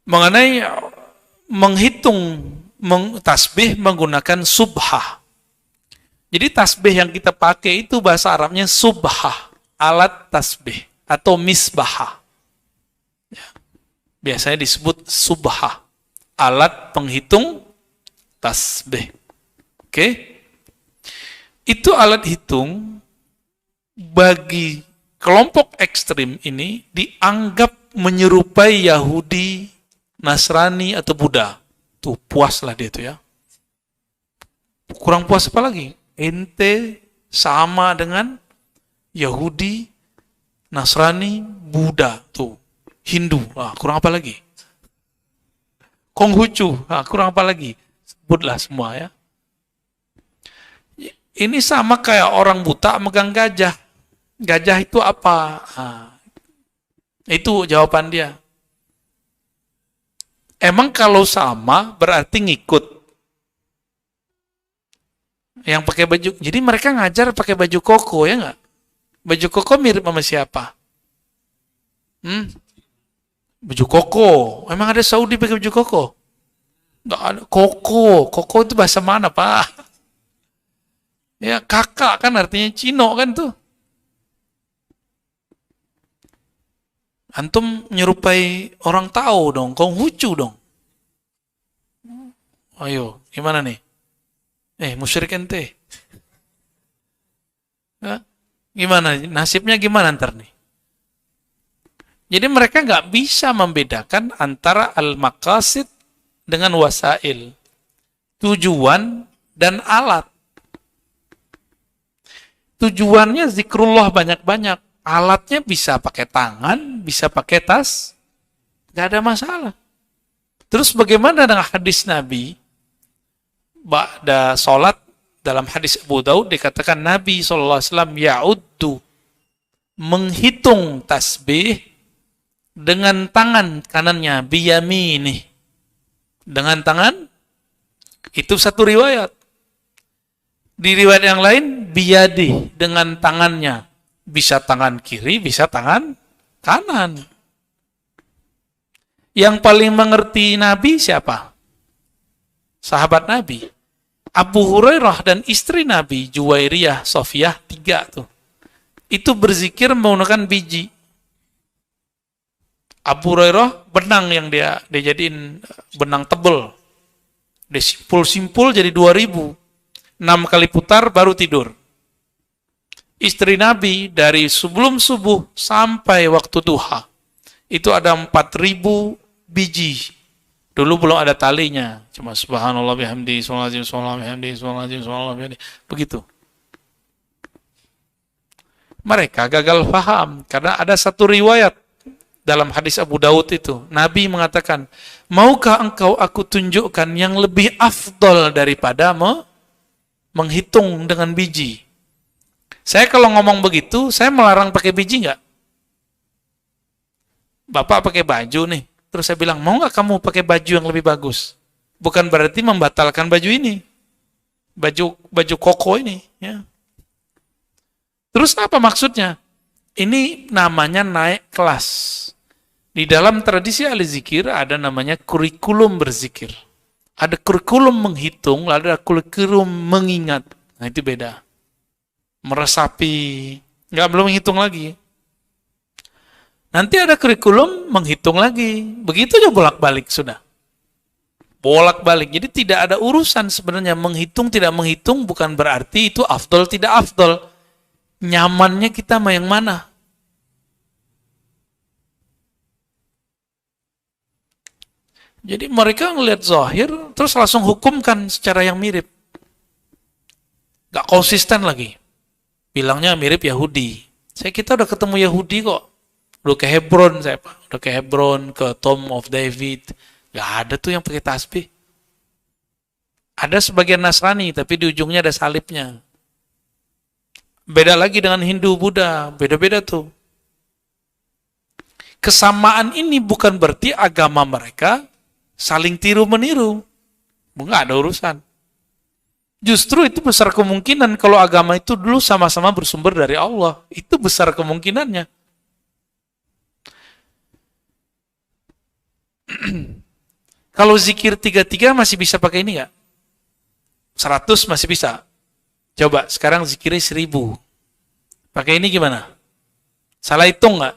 mengenai menghitung tasbih menggunakan subhah. Jadi tasbih yang kita pakai itu bahasa Arabnya subhah, alat tasbih atau misbahah. Ya, biasanya disebut subhah, alat penghitung tasbih. Oke? Itu alat hitung bagi kelompok ekstrim ini dianggap menyerupai Yahudi, Nasrani atau Buddha. Tuh puaslah dia tuh ya. Kurang puas apa lagi? Ente sama dengan Yahudi, Nasrani, Buddha, tuh Hindu, kurang apa lagi? Konghucu, kurang apa lagi? Sebutlah semua ya. Ini sama kayak orang buta megang gajah. Gajah itu apa? Itu jawaban dia. Emang kalau sama berarti ngikut. Yang pakai baju, jadi mereka ngajar pakai baju koko ya nggak? Baju koko mirip sama siapa? Baju koko. Emang ada Saudi pakai baju koko? Nggak ada. Koko itu bahasa mana Pak? Ya kakak kan artinya Cino kan tuh. Antum menyerupai orang tahu dong, Konghucu dong. Ayo, gimana nih? Musyrik ente. Gimana? Nasibnya gimana ntar nih? Jadi mereka nggak bisa membedakan antara al-maqasid dengan wasail. Tujuan dan alat. Tujuannya zikrullah banyak-banyak. Alatnya bisa pakai tangan, bisa pakai tas. Nggak ada masalah. Terus bagaimana dengan hadis Nabi? Ba'da sholat, dalam hadis Abu Daud dikatakan Nabi SAW ya'uddu, menghitung tasbih dengan tangan kanannya, biyamini, dengan tangan, itu satu riwayat. Di riwayat yang lain, biyadi, dengan tangannya, bisa tangan kiri, bisa tangan kanan. Yang paling mengerti Nabi siapa? Sahabat Nabi. Abu Hurairah dan istri Nabi, Juwairiyah, Sofiyah, 3 tuh. Itu berzikir menggunakan biji. Abu Hurairah benang yang dia jadiin benang tebel. Dia simpul-simpul jadi 2000. 6 kali putar baru tidur. Istri Nabi dari sebelum subuh sampai waktu duha. Itu ada 4000 biji. Dulu belum ada talinya, cuma subhanallah bihamdi, subhanallah bihamdi, subhanallah bihamdi. Begitu. Mereka gagal paham karena ada satu riwayat dalam hadis Abu Daud itu. Nabi mengatakan, maukah engkau aku tunjukkan yang lebih afdol daripada menghitung dengan biji? Saya kalau ngomong begitu, saya melarang pakai biji nggak? Bapak pakai baju nih. Terus saya bilang, mau nggak kamu pakai baju yang lebih bagus? Bukan berarti membatalkan baju ini. Baju koko ini. Ya. Terus apa maksudnya? Ini namanya naik kelas. Di dalam tradisi ahli zikir ada namanya kurikulum berzikir. Ada kurikulum menghitung, lalu ada kurikulum mengingat. Nah itu beda. Meresapi. Nggak belum menghitung lagi. Nanti ada kurikulum menghitung lagi. Begitu aja bolak-balik sudah. Bolak-balik. Jadi tidak ada urusan sebenarnya menghitung tidak menghitung bukan berarti itu afdol tidak afdol. Nyamannya kita mau yang mana? Jadi mereka ngelihat zahir terus langsung hukumkan secara yang mirip. Gak konsisten lagi. Bilangnya mirip Yahudi. Kita udah ketemu Yahudi kok. Udah ke Hebron, udah ke Hebron, ke Tomb of David. Gak ada tuh yang pakai tasbih. Ada sebagian Nasrani, tapi di ujungnya ada salibnya. Beda lagi dengan Hindu, Buddha. Beda-beda tuh. Kesamaan ini bukan berarti agama mereka saling tiru-meniru. Nggak ada urusan. Justru itu besar kemungkinan kalau agama itu dulu sama-sama bersumber dari Allah. Itu besar kemungkinannya. Kalau zikir 33 masih bisa pakai ini nggak? 100 masih bisa. Coba sekarang zikirnya 1000. Pakai ini gimana? Salah hitung nggak?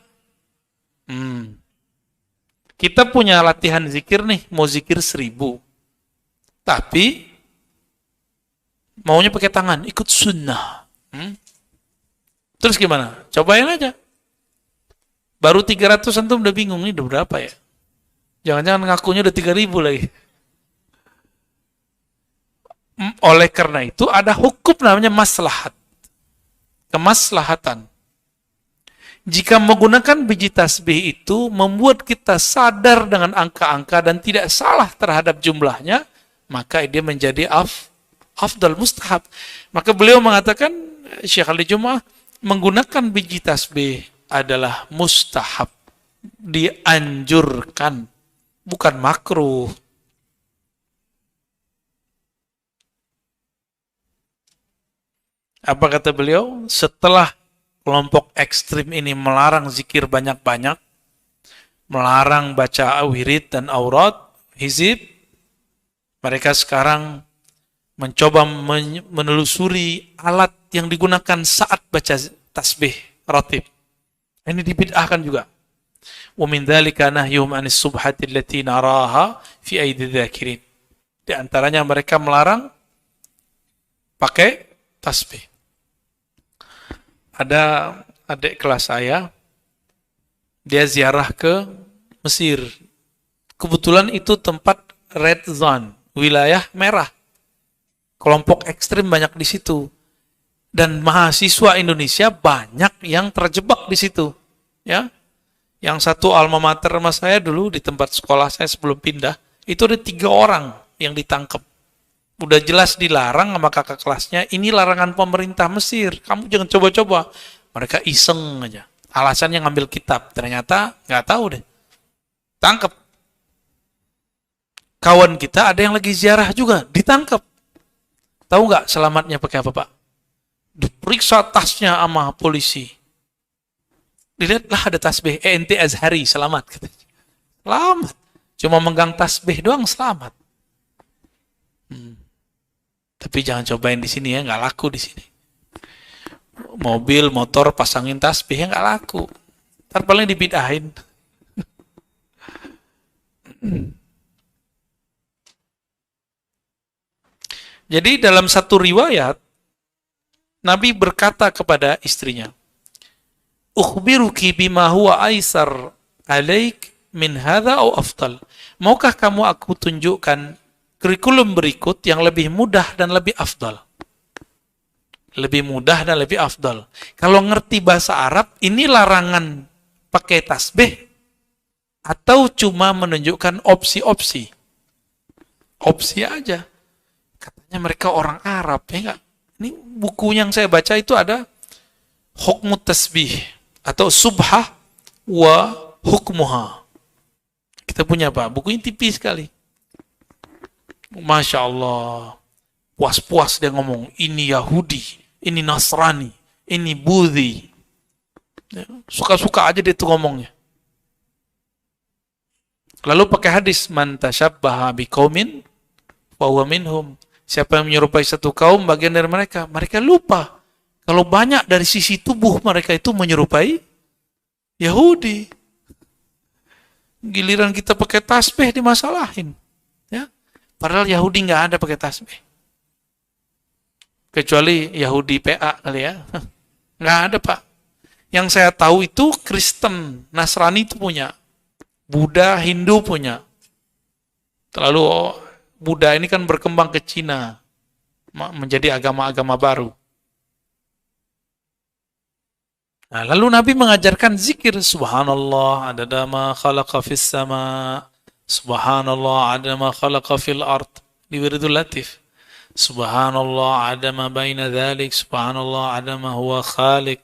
Kita punya latihan zikir nih, mau zikir 1000. Tapi maunya pakai tangan, ikut sunnah. Terus gimana? Cobain aja. Baru 300 antum udah bingung, ini udah berapa ya? Jangan-jangan ngakunya udah 3000 lagi. Oleh karena itu ada hukum namanya maslahat. Kemaslahatan. Jika menggunakan biji tasbih itu membuat kita sadar dengan angka-angka dan tidak salah terhadap jumlahnya, maka dia menjadi afdal mustahab. Maka beliau mengatakan, Syekh Ali Jum'ah, menggunakan biji tasbih adalah mustahab, dianjurkan, bukan makruh. Apa kata beliau? Setelah kelompok ekstrim ini melarang zikir banyak-banyak, melarang baca wirid dan aurat, hizib, mereka sekarang mencoba menelusuri alat yang digunakan saat baca tasbih ratib. Ini dibid'ahkan juga. Wa min dzalika nahyuhum 'anis subhati allati naraha fi aidi dzakirin. Di antaranya mereka melarang pakai tasbih. Ada adik kelas saya, dia ziarah ke Mesir. Kebetulan itu tempat red zone, wilayah merah. Kelompok ekstrim banyak di situ. Dan mahasiswa Indonesia banyak yang terjebak di situ. Ya, yang satu alma mater sama saya dulu di tempat sekolah saya sebelum pindah, itu ada 3 orang yang ditangkap. Udah jelas dilarang sama kakak kelasnya, ini larangan pemerintah Mesir, kamu jangan coba-coba. Mereka iseng aja. Alasannya ngambil kitab, ternyata nggak tahu deh. Tangkap. Kawan kita ada yang lagi ziarah juga, ditangkap. Tahu nggak selamatnya pakai apa, Pak? Diperiksa tasnya sama polisi. Dilihatlah ada tasbih, ente Azhari, selamat. Selamat. Cuma megang tasbih doang selamat. Tapi jangan cobain di sini ya, nggak laku di sini. Mobil, motor, pasangin tasbih ya nggak laku. Ntar paling dibid'ahin. Jadi dalam satu riwayat, Nabi berkata kepada istrinya, "Ukhbiruki bima huwa aisar alaik min hadha au afdal." Maukah kamu aku tunjukkan kurikulum berikut yang lebih mudah dan lebih afdal? Lebih mudah dan lebih afdal. Kalau ngerti bahasa Arab, ini larangan pakai tasbih atau cuma menunjukkan opsi-opsi? Opsi aja. Katanya mereka orang Arab, ya enggak? Ini buku yang saya baca itu ada hukmu tasbih atau subhah wa hukmuha. Kita punya Pak, buku ini tipis sekali. Masya Allah, puas-puas dia ngomong, ini Yahudi, ini Nasrani, ini Budhi. Ya, suka-suka aja dia tuh ngomongnya. Lalu pakai hadis, man tashabbaha biqaumin fa huwa minhum. Siapa yang menyerupai satu kaum, bagian dari mereka. Mereka lupa kalau banyak dari sisi tubuh mereka itu menyerupai Yahudi. Giliran kita pakai tasbih dimasalahin. Ya. Padahal Yahudi nggak ada pakai tasbih. Kecuali Yahudi PA kali ya. Nggak ada Pak. Yang saya tahu itu Kristen, Nasrani itu punya. Buddha, Hindu punya. Lalu Buddha ini kan berkembang ke Cina. Menjadi agama-agama baru. Nah, lalu Nabi mengajarkan zikir. Subhanallah adada ma khalaqa fis sama. Subhanallah adama khalaqa fil ard. Di wiridul latif. Subhanallah adama baina dhalik. Subhanallah adama huwa khalik.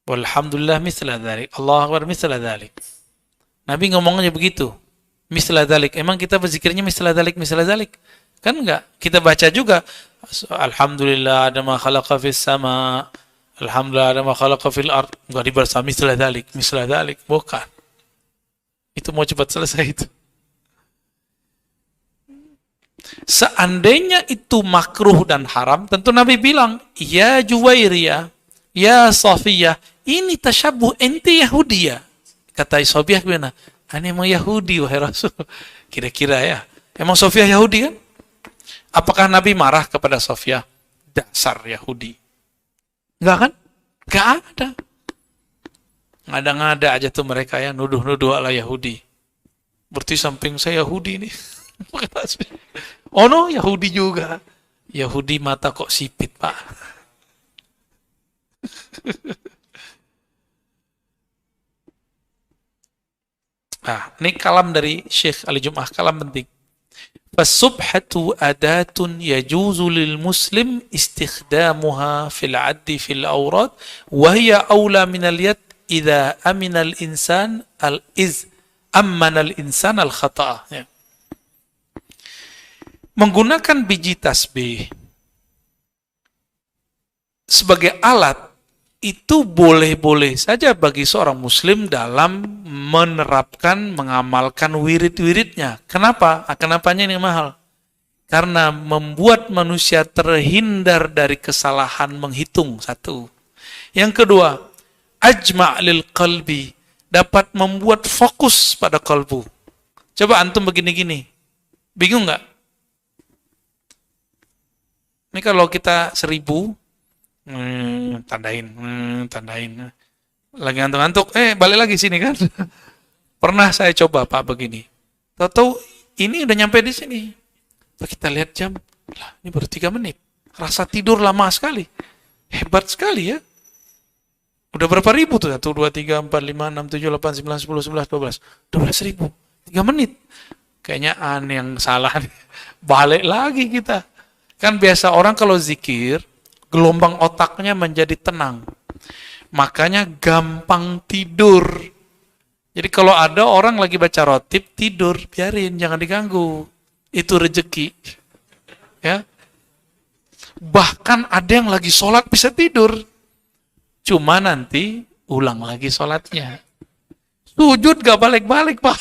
Walhamdulillah misla dhalik. Allah akbar misla dhalik. Nabi ngomongnya begitu. Misla dhalik. Emang kita berzikirnya misla dhalik, misla dhalik? Kan enggak. Kita baca juga. Alhamdulillah adama khalaqa fis sama. Alhamdulillah adama khalaqa fil ard. Enggak dibaca misla dhalik, misla dhalik. Bukan. Itu mau cepat selesai itu. Seandainya itu makruh dan haram, tentu Nabi bilang, ya Juwairiyah, ya Safiyah, ini tasyabuh, ente Yahudi ya. Kata Safiyah gimana? Ini emang Yahudi, wahai Rasul. Kira-kira ya. Emang Safiyah Yahudi kan? Apakah Nabi marah kepada Safiyah? Dasar Yahudi. Enggak kan? Enggak ada. Ngada-ngada aja tuh mereka ya, nuduh-nuduh ala Yahudi. Berarti samping saya Yahudi nih. Oh no, Yahudi juga. Yahudi mata kok sipit, Pak. Nah, ini kalam dari Syekh Ali Jum'ah, kalam penting. Fasubhatu adatun yajuzu lil muslim istikhdamuha fil addi fil awrad wa hiya awla min al yad idza amina al insan al iz ammana al insan al khata'a. Ya. Menggunakan biji tasbih sebagai alat itu boleh-boleh saja bagi seorang muslim dalam menerapkan, mengamalkan wirid-wiridnya. Kenapa? Kenapanya ini mahal? Karena membuat manusia terhindar dari kesalahan menghitung, satu. Yang kedua, ajma' lil qalbi, dapat membuat fokus pada kalbu. Coba antum begini-gini, bingung nggak? Ini kalau kita 1000, tandain. Lagi ngantuk-ngantuk, balik lagi sini kan. Pernah saya coba Pak begini. Tahu-tahu ini udah nyampe di sini. Kita lihat jam, lah ini baru 3 menit. Rasa tidur lama sekali. Hebat sekali ya. Udah berapa ribu tuh? 1, 2, 3, 4, 5, 6, 7, 8, 9, 10, 11, 12. 12.000. 3 menit. Kayaknya aneh yang salah. Balik lagi kita. Kan biasa orang kalau zikir, gelombang otaknya menjadi tenang. Makanya gampang tidur. Jadi kalau ada orang lagi baca rotib, tidur, biarin, jangan diganggu. Itu rezeki. Ya. Bahkan ada yang lagi sholat bisa tidur. Cuma nanti ulang lagi sholatnya. Sujud gak balik-balik, Pak.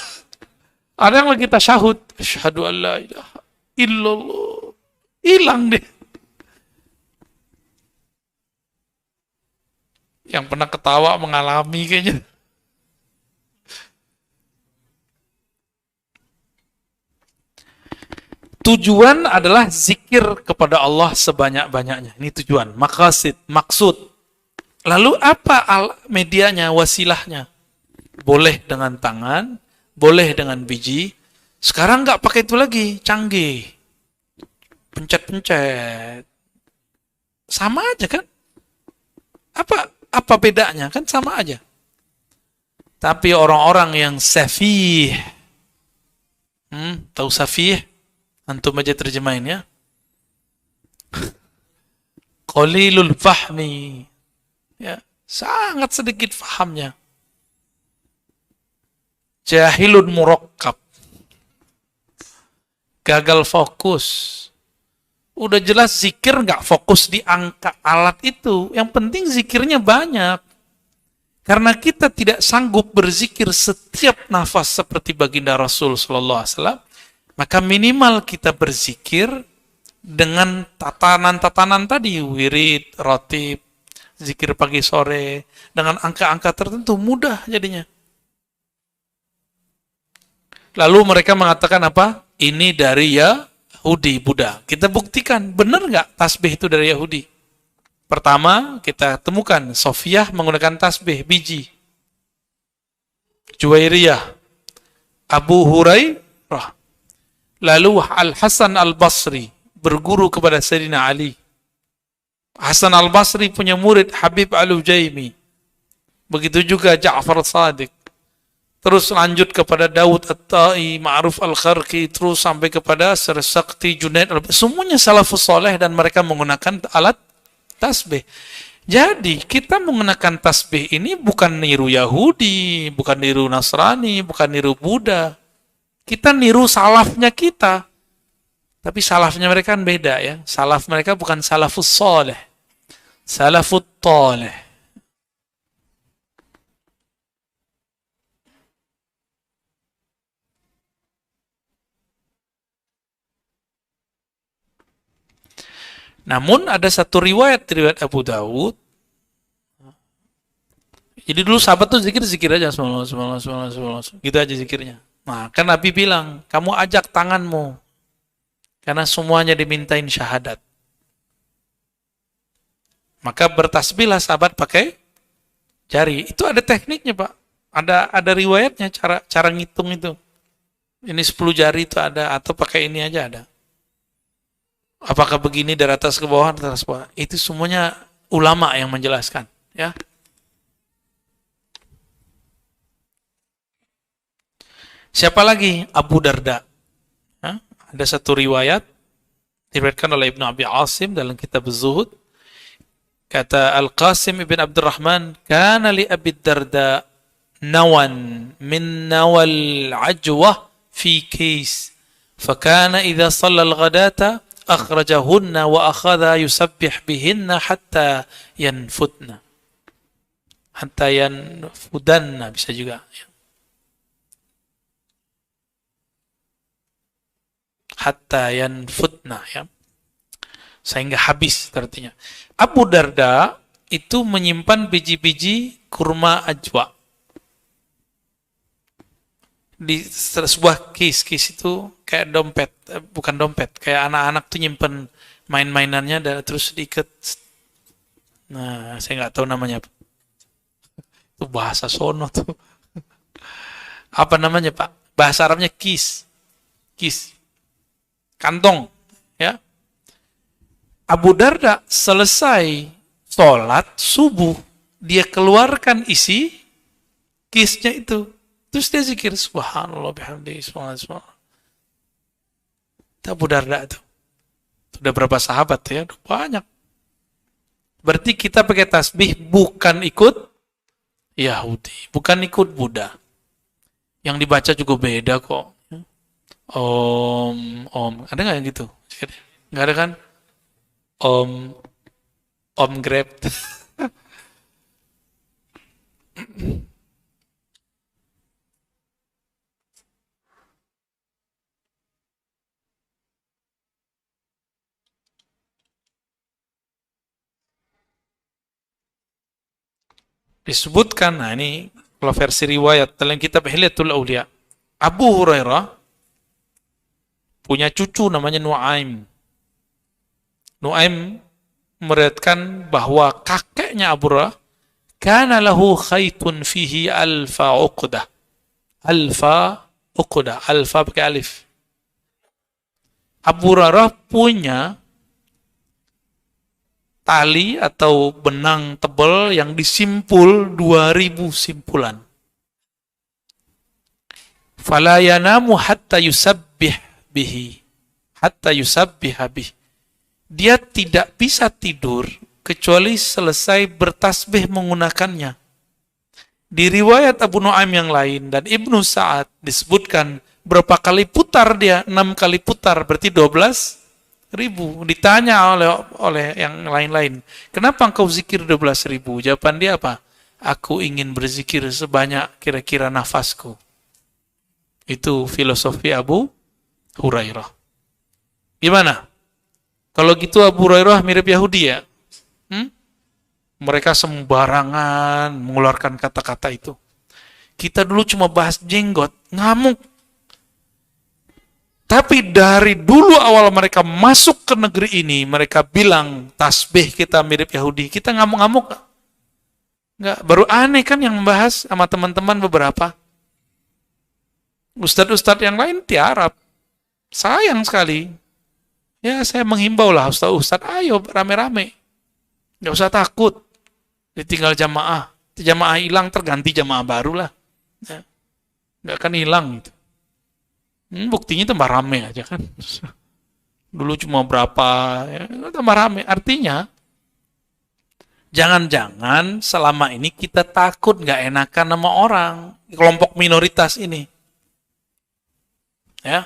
Ada yang lagi tasyahud. Asyhadu an la ilaha illallah. Hilang deh. Yang pernah ketawa mengalami kayaknya. Tujuan adalah zikir kepada Allah sebanyak-banyaknya. Ini tujuan, maksud. Lalu apa medianya, wasilahnya? Boleh dengan tangan, boleh dengan biji. Sekarang nggak pakai itu lagi, canggih. Pencet-pencet. Sama aja kan? Apa bedanya? Kan sama aja. Tapi orang-orang yang safih, tahu safih? Antum aja terjemahin ya. Qalilul fahmi. Ya, sangat sedikit fahamnya. Jahilun murakkab. Gagal fokus. Udah jelas zikir nggak fokus di angka alat itu. Yang penting zikirnya banyak. Karena kita tidak sanggup berzikir setiap nafas seperti baginda Rasul Sallallahu Alaihi Wasallam, maka minimal kita berzikir dengan tatanan-tatanan tadi, wirid, rotib, zikir pagi sore, dengan angka-angka tertentu, mudah jadinya. Lalu mereka mengatakan apa? Ini dari Yahudi, Buddha. Kita buktikan, benar nggak tasbih itu dari Yahudi? Pertama, kita temukan Sofiyah menggunakan tasbih, biji. Juwairiyah, Abu Hurairah. Lalu Al-Hasan Al-Basri berguru kepada Sayyidina Ali. Hasan Al-Basri punya murid Habib Al-Ujaimi. Begitu juga Ja'far Shadiq. Terus lanjut kepada Daud At-Tai, Ma'ruf Al-Kharqi, terus sampai kepada Sakti, Junaid. Semuanya salafus soleh dan mereka menggunakan alat tasbih. Jadi kita menggunakan tasbih ini bukan niru Yahudi, bukan niru Nasrani, bukan niru Buddha. Kita niru salafnya kita. Tapi salafnya mereka kan beda ya. Salaf mereka bukan salafus soleh. Salafut toleh. Namun ada satu riwayat Abu Dawud. Jadi dulu sahabat tuh zikir aja, subhanallah, gitu aja zikirnya. Nah, kan Nabi bilang, kamu ajak tanganmu, karena semuanya dimintain syahadat. Maka bertasbihlah sahabat pakai jari. Itu ada tekniknya, Pak. Ada riwayatnya, cara ngitung itu. Ini 10 jari itu ada, atau pakai ini aja ada. Apakah begini dari atas ke bawah, dari atas ke bawah? Itu semuanya ulama yang menjelaskan, ya. Siapa lagi? Abu Darda. Ya, ada satu riwayat diriwayatkan oleh Ibnu Abi Asim dalam kitab Zuhud. Kata Al-Qasim ibn Abdurrahman, kana li Abi Darda nawan min nawal ajwah fi kis. Fakana idza shalla al-ghadata akhrajahunna wa akhadha yusabbih bihinna hatta yanfutna. Hatta yanfudanna bisa juga. Hatta yanfutna, ya. Sehingga habis artinya. Abu Darda itu menyimpan biji-biji kurma ajwa di sebuah kis itu kayak dompet, bukan dompet, kayak anak-anak tuh nyimpen main-mainannya dan terus diikat. Nah, saya nggak tahu namanya. Itu bahasa sono tuh. Apa namanya, Pak? Bahasa Arabnya kis. Kantong, ya. Abu Darda selesai sholat subuh, dia keluarkan isi kisnya itu. Terus dia zikir, subhanallah bihamdihi, subhanallah. Itu Abu Darda itu. Sudah berapa sahabat ya? Banyak. Berarti kita pakai tasbih bukan ikut Yahudi, bukan ikut Buddha. Yang dibaca juga beda kok. Om, ada nggak yang gitu? Nggak ada kan? Om Grab. Disebutkan, nah ini kalau versi riwayat dalam kitab Hilyatul Auliya, Abu Hurairah punya cucu namanya Nuaim. Nuaim meriwayatkan bahwa kakeknya Abu Hurairah kana lahu khaitun fihi alfa uqdah. Alfa pakai alif. Abu Hurairah punya tali atau benang tebal yang disimpul 2000 simpulan. Fala yanamu hatta yusabbih bihi. Hatta yusabbih bihi. Dia tidak bisa tidur kecuali selesai bertasbih menggunakannya. Di riwayat Abu Nuaim yang lain dan Ibnu Sa'ad disebutkan berapa kali putar dia? 6 kali putar, berarti 12.000. Ditanya oleh yang lain-lain, kenapa engkau zikir 12.000? Jawaban dia apa? Aku ingin berzikir sebanyak kira-kira nafasku. Itu filosofi Abu Hurairah. Gimana? Kalau gitu Abu Hurairah mirip Yahudi ya? Mereka sembarangan mengeluarkan kata-kata itu. Kita dulu cuma bahas jenggot, ngamuk. Tapi dari dulu awal mereka masuk ke negeri ini, mereka bilang tasbih kita mirip Yahudi. Kita ngamuk-ngamuk. Enggak, baru aneh kan yang membahas sama teman-teman beberapa. Ustadz-ustadz yang lain tiarap. Sayang sekali. Ya saya menghimbau lah ustadz-ustadz, ayo rame-rame. Nggak usah takut. Ditinggal jamaah. Jamaah hilang terganti jamaah baru lah. Ya. Nggak akan hilang gitu. Buktinya tambah rame aja kan. Dulu cuma berapa, ya, tambah rame. Artinya, jangan-jangan selama ini kita takut nggak enakan sama orang. Kelompok minoritas ini. Ya.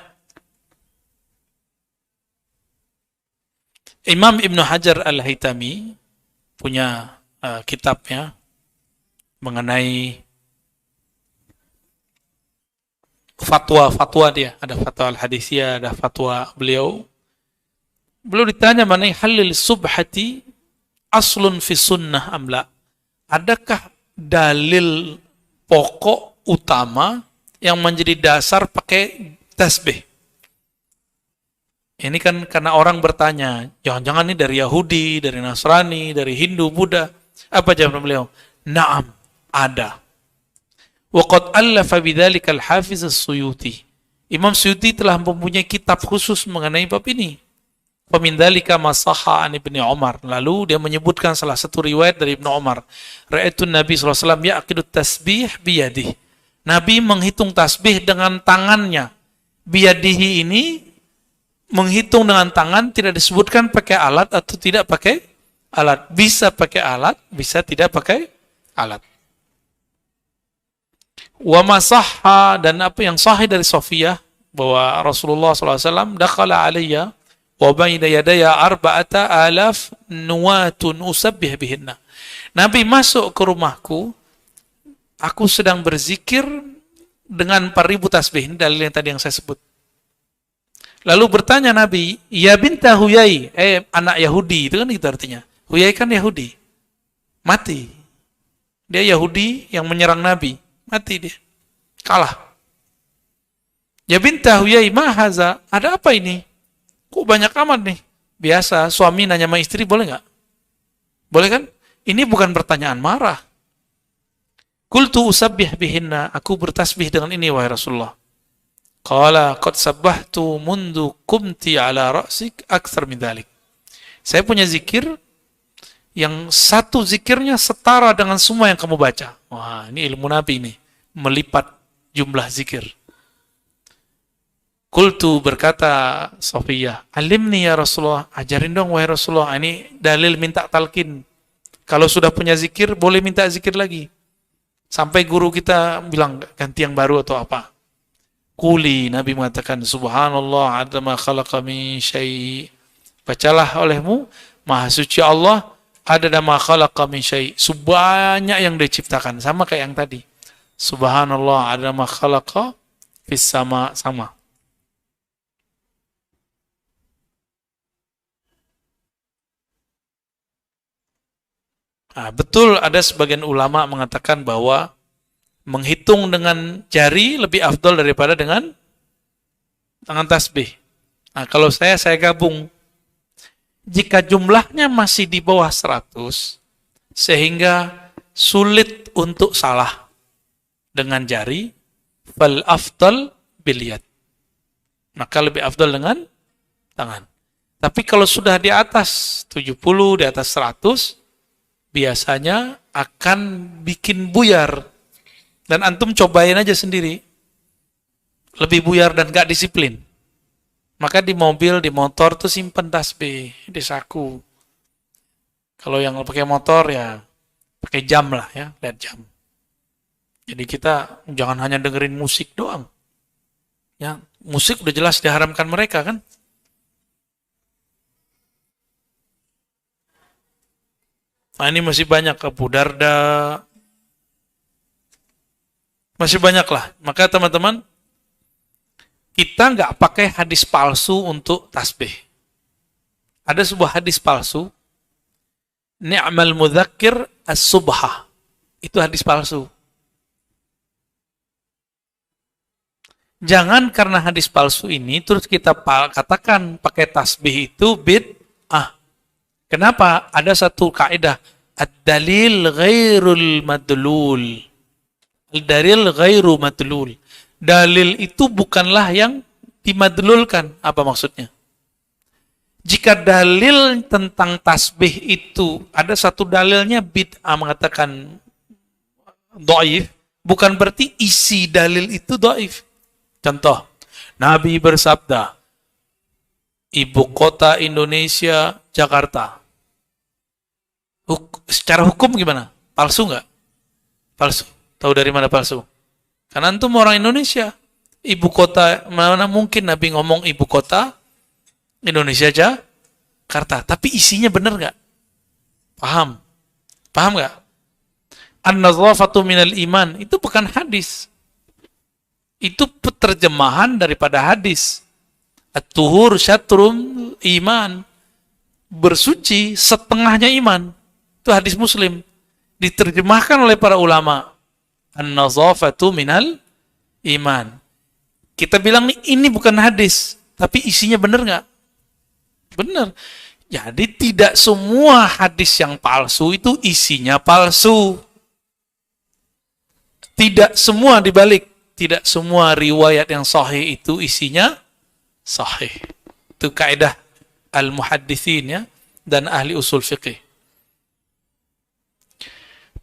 Imam Ibnu Hajar Al-Haytami punya kitabnya mengenai fatwa dia, ada fatwa al-hadisiyah, ada fatwa beliau. Beliau ditanya mengenai halil subhati aslun fi sunnah amla. Adakah dalil pokok utama yang menjadi dasar pakai tasbih? Ini kan karena orang bertanya, jangan-jangan ini dari Yahudi, dari Nasrani, dari Hindu, Buddha. Apa jawaban beliau? Naam, ada. Wa qad allafa bidzalika al-Hafiz as-Suyuti. Imam Suyuti telah mempunyai kitab khusus mengenai bab ini. Pemindalika masaha an Ibni Umar. Lalu dia menyebutkan salah satu riwayat dari Ibnu Umar. Ra'aitu Nabi SAW ya'qidu tasbih biyadih. Nabi menghitung tasbih dengan tangannya. Biyadihi ini menghitung dengan tangan, tidak disebutkan pakai alat atau tidak pakai alat. Bisa pakai alat, bisa tidak pakai alat. Wa masahha, dan apa yang sahih dari Sofiyah bahwa Rasulullah SAW dakhala alayya wa baina yadaya 4,000 nuwatun usabbih bihinna. Nabi masuk ke rumahku, aku sedang berzikir dengan 4.000 tasbih. Ini dalil yang tadi yang saya sebut. Lalu bertanya Nabi, ya binta Huyai, anak Yahudi, itu kan itu artinya. Huyai kan Yahudi, mati. Dia Yahudi yang menyerang Nabi, mati dia, kalah. Ya binta Huyai, mahaza, ada apa ini? Kok banyak amat nih? Biasa, suami nanya sama istri, boleh nggak? Boleh kan? Ini bukan pertanyaan marah. Qultu usabbih bihinna, aku bertasbih dengan ini, wahai Rasulullah. Qala qad sabbahtu mundu kumti ala ra'sik akthar min dhalik. Saya punya zikir yang satu zikirnya setara dengan semua yang kamu baca. Wah, ini ilmu Nabi ini, melipat jumlah zikir. Qultu, berkata Sofiyah, alimni ya Rasulullah, ajarin dong wahai Rasulullah. Ini dalil minta talqin. Kalau sudah punya zikir, boleh minta zikir lagi. Sampai guru kita bilang ganti yang baru atau apa. Kuli, Nabi mengatakan, subhanallah adama khalaqa min syai'. Bacalah olehmu, maha suci Allah, adama khalaqa min syai'. Sebanyak yang diciptakan, sama kayak yang tadi. Subhanallah adama khalaqa fis sama, sama. Nah, betul ada sebagian ulama mengatakan bahwa menghitung dengan jari lebih afdol daripada dengan tangan tasbih. Nah, kalau saya gabung. Jika jumlahnya masih di bawah 100, sehingga sulit untuk salah dengan jari, fal afdal bil yad. Maka lebih afdol dengan tangan. Tapi kalau sudah di atas 70, di atas 100, biasanya akan bikin buyar. Dan antum cobain aja sendiri. Lebih buyar dan gak disiplin. Maka di mobil, di motor tuh simpen tasbih di saku. Kalau yang pakai motor ya pakai jam lah ya, lihat jam. Jadi kita jangan hanya dengerin musik doang. Ya, musik udah jelas diharamkan mereka kan. Nah, ini masih banyak Abu Darda. Masih banyak lah. Maka teman-teman, kita nggak pakai hadis palsu untuk tasbih. Ada sebuah hadis palsu. Ni'mal mudzakkir as-subhah. Itu hadis palsu. Jangan karena hadis palsu ini, terus kita katakan pakai tasbih itu bid'ah. Kenapa? Ada satu kaidah. Ad-dalil ghairul madlul. Dalil ghairu madlul. Dalil itu bukanlah yang dimadlulkan. Apa maksudnya? Jika dalil tentang tasbih itu ada satu dalilnya bid'ah mengatakan dhaif, bukan berarti isi dalil itu dhaif. Contoh, Nabi bersabda, ibu kota Indonesia Jakarta. Secara hukum gimana? Palsu nggak? Palsu. Tahu dari mana palsu? Karena antum orang Indonesia. Ibu kota, mana mungkin Nabi ngomong ibu kota Indonesia Jakarta. Tapi isinya benar nggak? Paham? Paham nggak? An-nazafatu minal iman. Itu bukan hadis. Itu terjemahan daripada hadis. At-tuhur syatrum iman. bersuci setengahnya iman. Itu hadis Muslim. Diterjemahkan oleh para ulama. An-nazafatu minal iman. Kita bilang nih, ini bukan hadis, tapi isinya benar nggak? Benar. Jadi tidak semua hadis yang palsu itu isinya palsu. Tidak semua dibalik. Tidak semua riwayat yang sahih itu isinya sahih. Itu kaidah al-muhaddithin ya, dan ahli usul fiqih.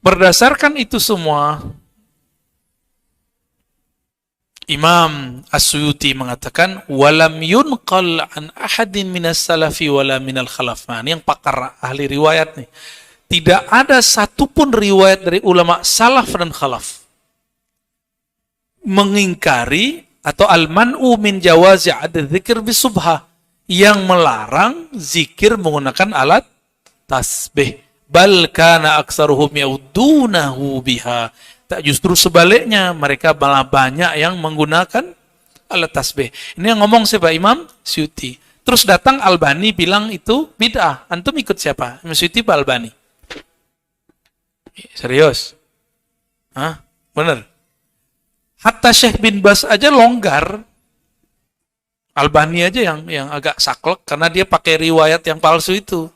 Berdasarkan itu semua, Imam As-Suyuti mengatakan, walam yunqal an ahadin minas salafi wala minal khalaf. Nah, ini yang pakar ahli riwayat nih. Tidak ada satupun riwayat dari ulama salaf dan khalaf mengingkari atau al-man'u min jawazi adzikir bisubha, yang melarang zikir menggunakan alat tasbih. Bal kana aksaruhum yaudunahu biha. Tak, justru sebaliknya, mereka malah banyak yang menggunakan alat tasbih. Ini yang ngomong siapa? Imam Suyuti. Terus datang Albani bilang itu bid'ah. Antum ikut siapa? Imam Suyuti apa Albani? Serius? Hah? Bener? Hatta Syekh bin Bas aja longgar. Albani aja yang agak saklek karena dia pakai riwayat yang palsu itu.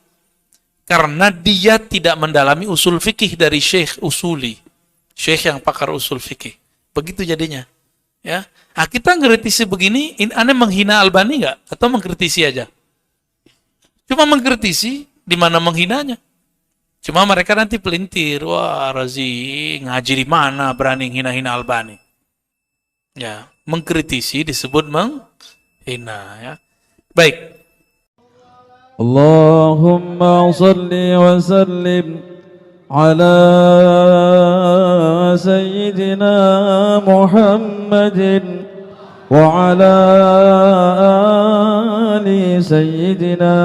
Karena dia tidak mendalami usul fikih dari Syekh Usuli. Syekh yang pakar usul fikih. Begitu jadinya. Ya. Nah, kita ngkritisi begini, aneh menghina Albani nggak? Atau mengkritisi aja? Cuma mengkritisi, di mana menghinanya? Cuma mereka nanti pelintir. Wah, Razi ngaji di mana berani hina-hina Albani? Ya, mengkritisi disebut menghina. Ya. Baik. Allahumma salli wa sallim ala sayyidina Muhammadin wa ala ali sayyidina